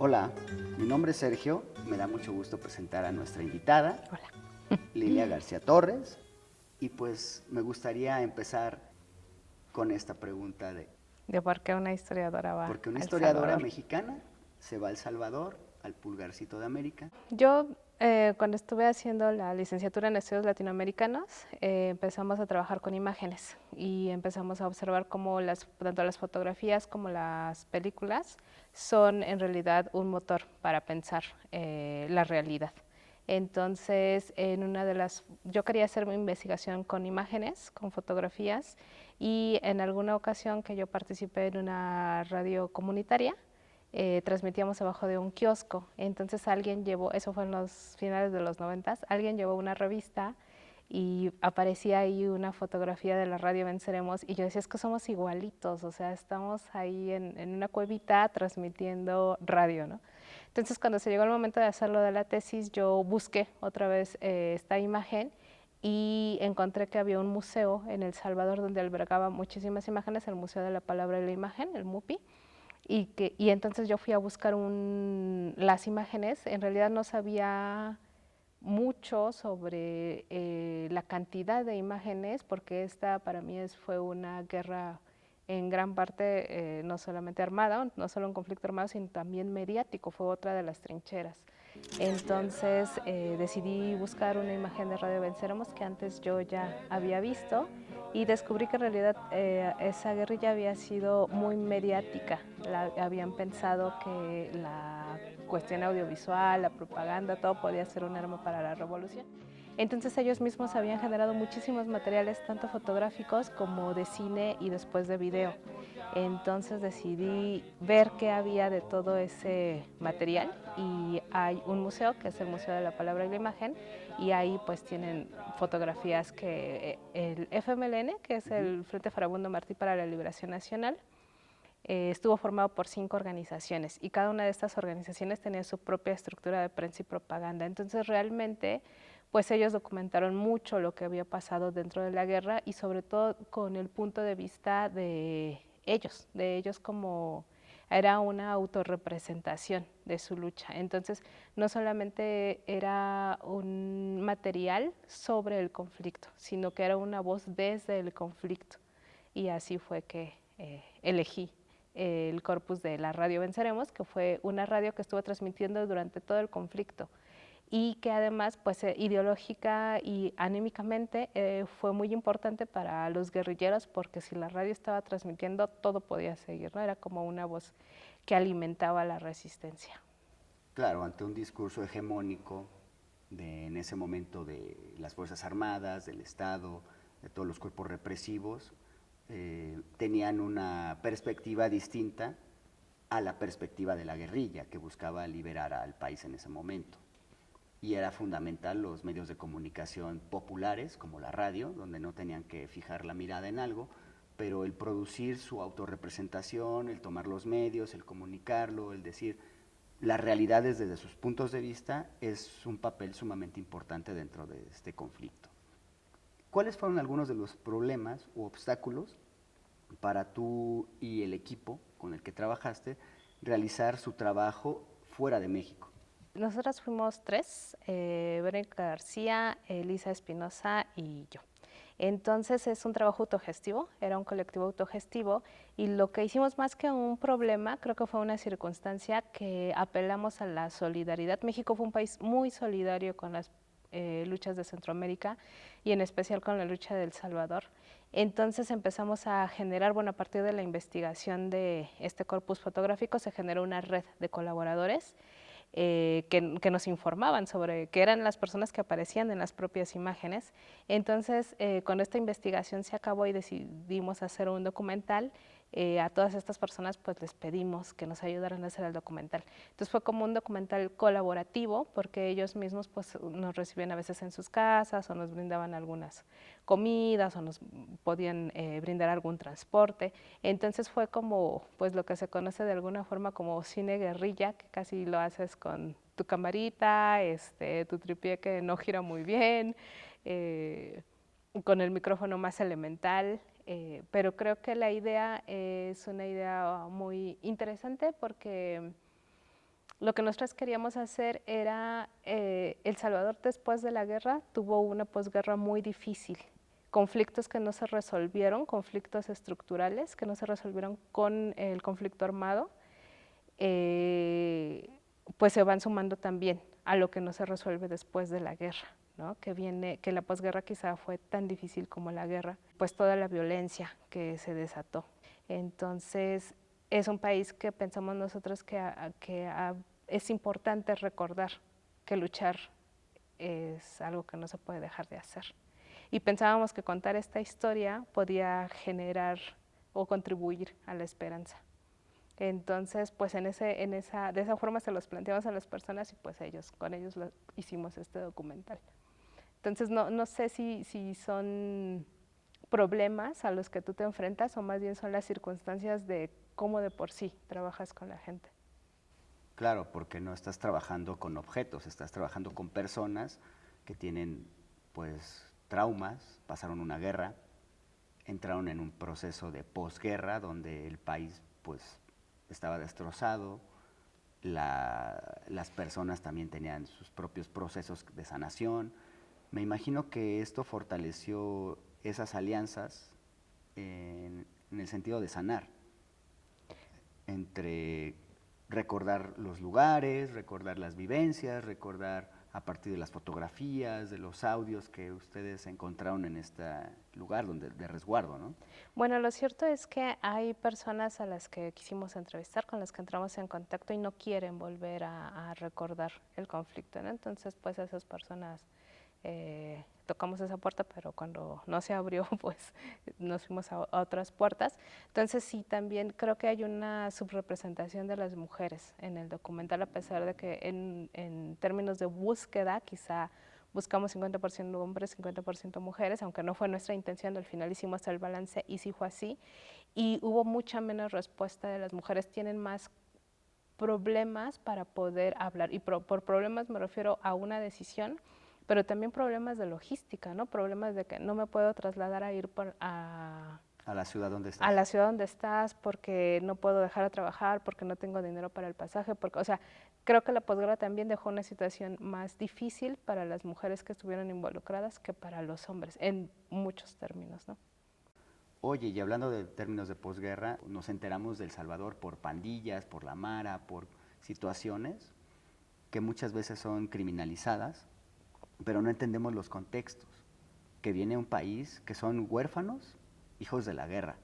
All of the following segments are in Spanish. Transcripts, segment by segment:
Hola, mi nombre es Sergio, me da mucho gusto presentar a nuestra invitada, Lilia García Torres, y pues me gustaría empezar con esta pregunta de De por qué una historiadora va ¿por qué una a El historiadora Salvador. mexicana se va a El Salvador, al pulgarcito de América? Yo, cuando estuve haciendo la licenciatura en estudios latinoamericanos, empezamos a trabajar con imágenes y empezamos a observar cómo tanto las fotografías como las películas son en realidad un motor para pensar la realidad. Entonces, yo quería hacer mi investigación con imágenes, con fotografías, y en alguna ocasión que yo participé en una radio comunitaria, transmitíamos abajo de un kiosco. Entonces alguien llevó, eso fue en los finales de los 90, alguien llevó una revista y aparecía ahí una fotografía de la radio Venceremos y yo decía, es que somos igualitos, o sea, estamos ahí en una cuevita transmitiendo radio, ¿no? Entonces cuando se llegó el momento de hacerlo de la tesis, yo busqué otra vez esta imagen y encontré que había un museo en El Salvador donde albergaba muchísimas imágenes, el Museo de la Palabra y la Imagen, el MUPI, y entonces yo fui a buscar las imágenes. En realidad no sabía mucho sobre la cantidad de imágenes, porque esta para mí fue una guerra en gran parte no solamente armada, no solo un conflicto armado, sino también mediático, fue otra de las trincheras. Entonces decidí buscar una imagen de Radio Venceremos que antes yo ya había visto y descubrí que en realidad esa guerrilla había sido muy mediática. Habían pensado que la cuestión audiovisual, la propaganda, todo podía ser un arma para la revolución. Entonces ellos mismos habían generado muchísimos materiales, tanto fotográficos como de cine y después de video. Entonces decidí ver qué había de todo ese material y hay un museo que es el Museo de la Palabra y la Imagen y ahí pues tienen fotografías que el FMLN, que es el Frente Farabundo Martí para la Liberación Nacional, estuvo formado por 5 organizaciones y cada una de estas organizaciones tenía su propia estructura de prensa y propaganda. Entonces realmente pues ellos documentaron mucho lo que había pasado dentro de la guerra y sobre todo con el punto de vista de ellos como era una autorrepresentación de su lucha. Entonces no solamente era un material sobre el conflicto, sino que era una voz desde el conflicto. Y así fue que elegí el corpus de la radio Venceremos, que fue una radio que estuvo transmitiendo durante todo el conflicto y que además pues ideológica y anímicamente fue muy importante para los guerrilleros, porque si la radio estaba transmitiendo todo podía seguir, ¿no? Era como una voz que alimentaba la resistencia. Claro, ante un discurso hegemónico en ese momento de las Fuerzas Armadas, del Estado, de todos los cuerpos represivos, tenían una perspectiva distinta a la perspectiva de la guerrilla que buscaba liberar al país en ese momento. Y era fundamental los medios de comunicación populares, como la radio, donde no tenían que fijar la mirada en algo, pero el producir su autorrepresentación, el tomar los medios, el comunicarlo, el decir las realidades desde sus puntos de vista, es un papel sumamente importante dentro de este conflicto. ¿Cuáles fueron algunos de los problemas u obstáculos para tú y el equipo con el que trabajaste realizar su trabajo fuera de México? Nosotras fuimos 3, Verónica García, Elisa Espinosa y yo. Entonces es un trabajo autogestivo, era un colectivo autogestivo y lo que hicimos más que un problema, creo que fue una circunstancia que apelamos a la solidaridad. México fue un país muy solidario con las luchas de Centroamérica y en especial con la lucha de El Salvador. Entonces empezamos a generar, bueno, a partir de la investigación de este corpus fotográfico se generó una red de colaboradores que nos informaban sobre qué eran las personas que aparecían en las propias imágenes. Entonces, cuando esta investigación se acabó y decidimos hacer un documental, a todas estas personas pues les pedimos que nos ayudaran a hacer el documental. Entonces fue como un documental colaborativo, porque ellos mismos pues nos recibían a veces en sus casas o nos brindaban algunas comidas o nos podían brindar algún transporte. Entonces fue como pues lo que se conoce de alguna forma como cine guerrilla, que casi lo haces con tu camarita, tu tripié que no gira muy bien, con el micrófono más elemental, pero creo que la idea es una idea muy interesante porque Lo que nosotros queríamos hacer era, El Salvador después de la guerra tuvo una posguerra muy difícil, conflictos que no se resolvieron, conflictos estructurales que no se resolvieron con el conflicto armado, pues se van sumando también a lo que no se resuelve después de la guerra, ¿no? Que la posguerra quizá fue tan difícil como la guerra, pues toda la violencia que se desató. Entonces, es un país que pensamos nosotros es importante recordar que luchar es algo que no se puede dejar de hacer. Y pensábamos que contar esta historia podía generar o contribuir a la esperanza. Entonces, pues de esa forma se los planteamos a las personas y pues con ellos hicimos este documental. Entonces, no sé si son problemas a los que tú te enfrentas o más bien son las circunstancias de cómo de por sí trabajas con la gente. Claro, porque no estás trabajando con objetos, estás trabajando con personas que tienen pues traumas, pasaron una guerra, entraron en un proceso de posguerra donde el país pues estaba destrozado, las personas también tenían sus propios procesos de sanación. Me imagino que esto fortaleció esas alianzas en el sentido de sanar, entre recordar los lugares, recordar las vivencias, recordar a partir de las fotografías, de los audios que ustedes encontraron en este lugar de resguardo, ¿no? Bueno, lo cierto es que hay personas a las que quisimos entrevistar, con las que entramos en contacto y no quieren volver a recordar el conflicto, ¿no? Entonces, pues esas personas tocamos esa puerta, pero cuando no se abrió, pues nos fuimos a otras puertas. Entonces, sí, también creo que hay una subrepresentación de las mujeres en el documental, a pesar de que en términos de búsqueda, quizá buscamos 50% hombres, 50% mujeres, aunque no fue nuestra intención, al final hicimos el balance y sí fue así. Y hubo mucha menos respuesta de las mujeres, tienen más problemas para poder hablar, y por problemas me refiero a una decisión, pero también problemas de logística, ¿no? Problemas de que no me puedo trasladar a ir A la ciudad donde estás. a la ciudad donde estás porque no puedo dejar de trabajar, porque no tengo dinero para el pasaje, porque, o sea, creo que la posguerra también dejó una situación más difícil para las mujeres que estuvieron involucradas que para los hombres, en muchos términos, ¿no? Oye, y hablando de términos de posguerra, nos enteramos de El Salvador por pandillas, por la Mara, por situaciones que muchas veces son criminalizadas, pero no entendemos los contextos, que viene un país que son huérfanos, hijos de la guerra.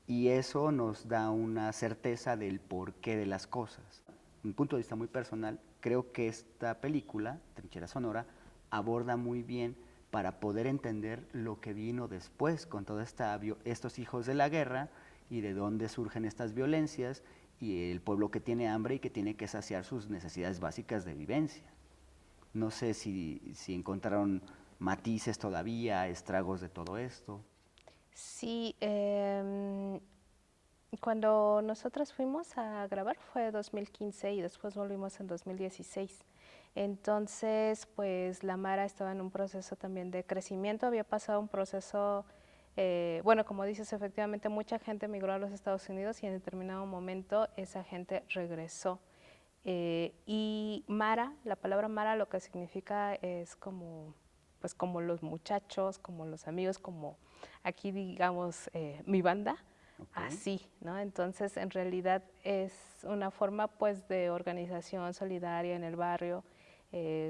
Y eso nos da una certeza del porqué de las cosas. Un punto de vista muy personal, creo que esta película, Trinchera Sonora, aborda muy bien para poder entender lo que vino después con todos estos hijos de la guerra y de dónde surgen estas violencias y el pueblo que tiene hambre y que tiene que saciar sus necesidades básicas de vivencia. No sé si encontraron matices todavía, estragos de todo esto. Sí, cuando nosotros fuimos a grabar fue 2015 y después volvimos en 2016. Entonces, pues la Mara estaba en un proceso también de crecimiento, había pasado un proceso, bueno, como dices, efectivamente mucha gente migró a los Estados Unidos y en determinado momento esa gente regresó. Y Mara, la palabra Mara lo que significa es como, pues como los muchachos, como los amigos, como aquí digamos mi banda, Okay. así, ¿no? Entonces en realidad es una forma pues de organización solidaria en el barrio,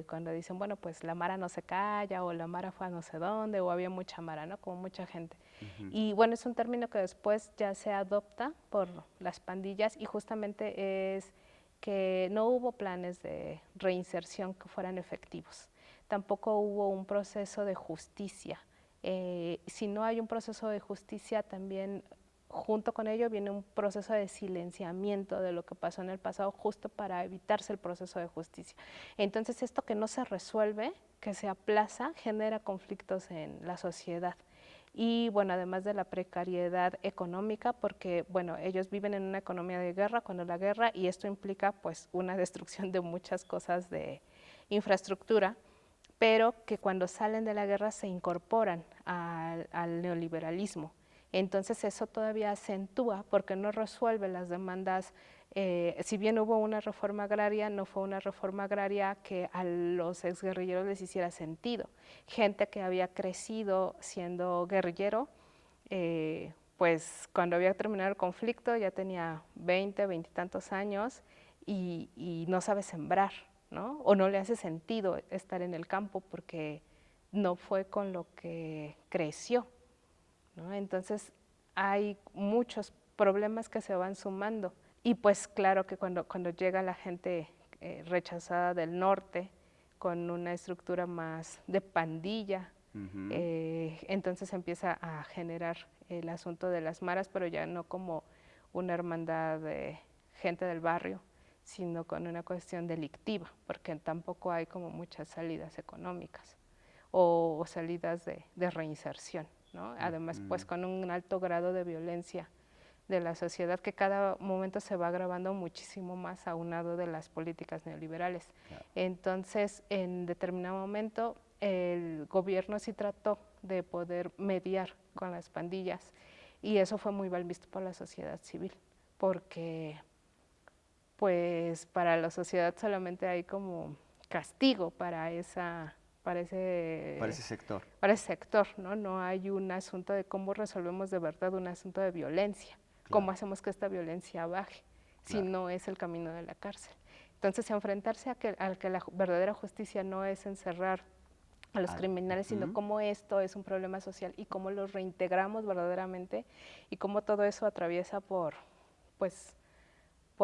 cuando dicen, bueno, pues la Mara no se calla, o la Mara fue a no sé dónde, o había mucha Mara, ¿no? Como mucha gente. Y bueno, es un término que después ya se adopta por las pandillas y justamente es que no hubo planes de reinserción que fueran efectivos. Tampoco hubo un proceso de justicia. Si no hay un proceso de justicia, también junto con ello viene un proceso de silenciamiento de lo que pasó en el pasado, justo para evitarse el proceso de justicia. Entonces, esto que no se resuelve, que se aplaza, genera conflictos en la sociedad. Y bueno, además de la precariedad económica, porque bueno, ellos viven en una economía de guerra, cuando la guerra, y esto implica pues una destrucción de muchas cosas de infraestructura, pero que cuando salen de la guerra se incorporan al neoliberalismo. Entonces eso todavía acentúa porque no resuelve las demandas Si bien hubo una reforma agraria, no fue una reforma agraria que a los exguerrilleros les hiciera sentido. Gente que había crecido siendo guerrillero, pues cuando había terminado el conflicto ya tenía 20 y tantos años y no sabe sembrar, ¿no? O no le hace sentido estar en el campo porque no fue con lo que creció, ¿no? Entonces hay muchos problemas que se van sumando. Y pues claro que cuando llega la gente rechazada del norte, con una estructura más de pandilla, entonces empieza a generar el asunto de las maras, pero ya no como una hermandad de gente del barrio, sino con una cuestión delictiva, porque tampoco hay como muchas salidas económicas o salidas de reinserción, ¿no? Además, pues con un alto grado de violencia de la sociedad que cada momento se va agravando muchísimo más aunado de las políticas neoliberales. Claro. Entonces, en determinado momento, el gobierno sí trató de poder mediar con las pandillas y eso fue muy mal visto por la sociedad civil, porque pues para la sociedad solamente hay como castigo para ese sector. Para ese sector, ¿no? No hay un asunto de cómo resolvemos de verdad un asunto de violencia. Claro. ¿Cómo hacemos que esta violencia baje? Claro. Si no es el camino de la cárcel. Entonces, enfrentarse a que la verdadera justicia no es encerrar a los criminales, sino cómo esto es un problema social y cómo los reintegramos verdaderamente y cómo todo eso atraviesa por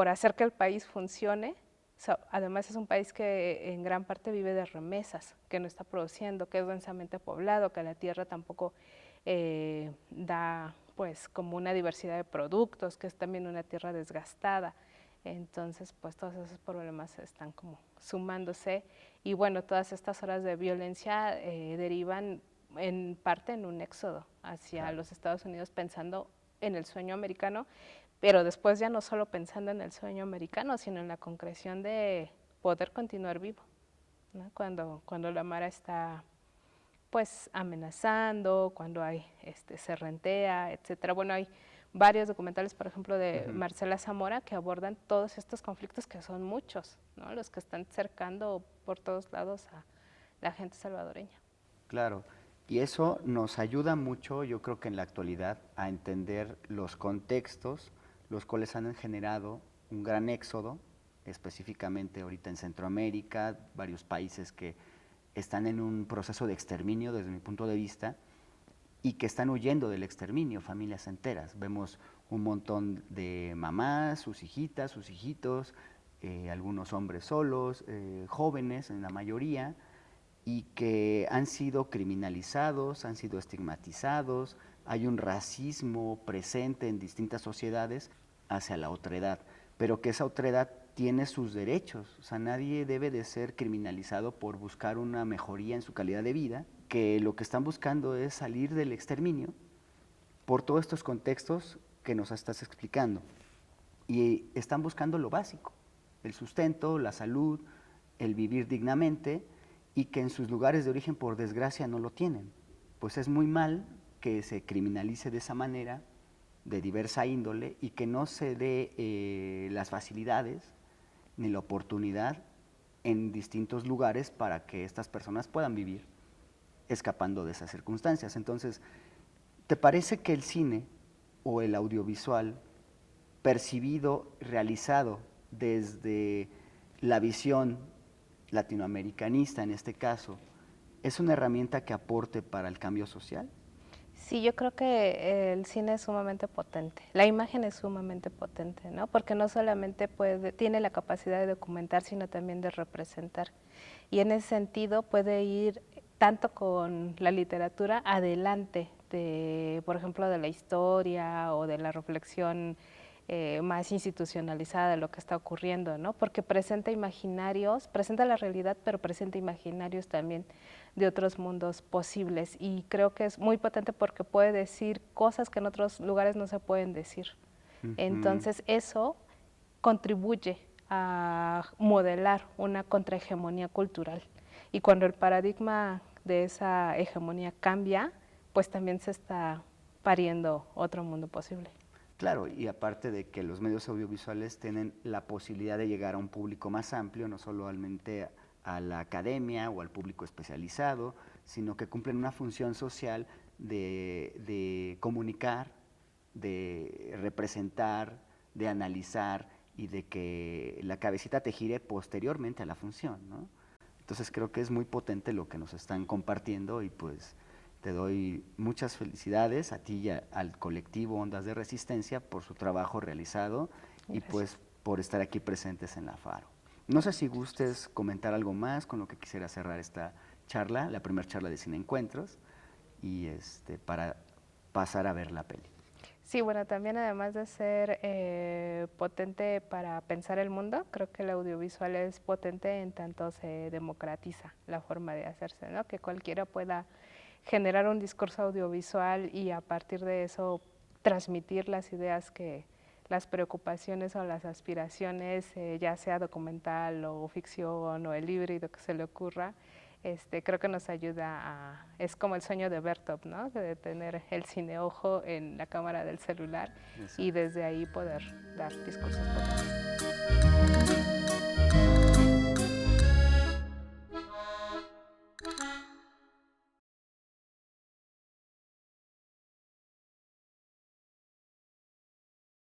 hacer que el país funcione. O sea, además es un país que en gran parte vive de remesas, que no está produciendo, que es densamente poblado, que la tierra tampoco da pues como una diversidad de productos, que es también una tierra desgastada. Entonces, pues todos esos problemas están como sumándose y bueno, todas estas horas de violencia derivan en parte en un éxodo hacia los Estados Unidos pensando en el sueño americano, pero después ya no solo pensando en el sueño americano, sino en la concreción de poder continuar vivo, ¿no? Cuando la Mara está pues amenazando, cuando hay se rentea, etcétera. Bueno, hay varios documentales, por ejemplo, de Marcela Zamora, que abordan todos estos conflictos que son muchos, ¿no? Los que están cercando por todos lados a la gente salvadoreña. Claro, y eso nos ayuda mucho, yo creo que en la actualidad, a entender los contextos, los cuales han generado un gran éxodo, específicamente ahorita en Centroamérica, varios países que están en un proceso de exterminio desde mi punto de vista y que están huyendo del exterminio, familias enteras. Vemos un montón de mamás, sus hijitas, sus hijitos, algunos hombres solos, jóvenes en la mayoría, y que han sido criminalizados, han sido estigmatizados, hay un racismo presente en distintas sociedades hacia la otredad, pero que esa otredad tiene sus derechos, o sea, nadie debe de ser criminalizado por buscar una mejoría en su calidad de vida, que lo que están buscando es salir del exterminio por todos estos contextos que nos estás explicando, y están buscando lo básico, el sustento, la salud, el vivir dignamente, y que en sus lugares de origen, por desgracia, no lo tienen. Pues es muy mal que se criminalice de esa manera, de diversa índole, y que no se dé las facilidades ni la oportunidad en distintos lugares para que estas personas puedan vivir escapando de esas circunstancias. Entonces, ¿te parece que el cine o el audiovisual percibido, realizado desde la visión latinoamericanista en este caso, es una herramienta que aporte para el cambio social? Sí, yo creo que el cine es sumamente potente, la imagen es sumamente potente, ¿no? Porque no solamente tiene la capacidad de documentar, sino también de representar. Y en ese sentido puede ir tanto con la literatura adelante de, por ejemplo, de la historia o de la reflexión más institucionalizada de lo que está ocurriendo, ¿no? Porque presenta imaginarios, presenta la realidad, pero presenta imaginarios también de otros mundos posibles. Y creo que es muy potente porque puede decir cosas que en otros lugares no se pueden decir. Entonces eso contribuye a modelar una contrahegemonía cultural. Y cuando el paradigma de esa hegemonía cambia, pues también se está pariendo otro mundo posible. Claro, y aparte de que los medios audiovisuales tienen la posibilidad de llegar a un público más amplio, no solamente a la academia o al público especializado, sino que cumplen una función social de comunicar, de representar, de analizar y de que la cabecita te gire posteriormente a la función, ¿no? Entonces creo que es muy potente lo que nos están compartiendo y pues te doy muchas felicidades a ti y al colectivo Ondas de Resistencia por su trabajo realizado y Gracias. pues por estar aquí presentes en la FARO. No sé si gustes comentar algo más con lo que quisiera cerrar esta charla, la primera charla de Cine Encuentros, y para pasar a ver la peli. Sí, bueno, también además de ser potente para pensar el mundo, creo que el audiovisual es potente en tanto se democratiza la forma de hacerse, ¿no? Que cualquiera pueda generar un discurso audiovisual y a partir de eso transmitir las ideas que, las preocupaciones o las aspiraciones, ya sea documental o ficción o el híbrido que se le ocurra, creo que nos ayuda a, es como el sueño de Bertov, ¿no? De tener el cineojo en la cámara del celular. Exacto. Y desde ahí poder dar discursos potentes.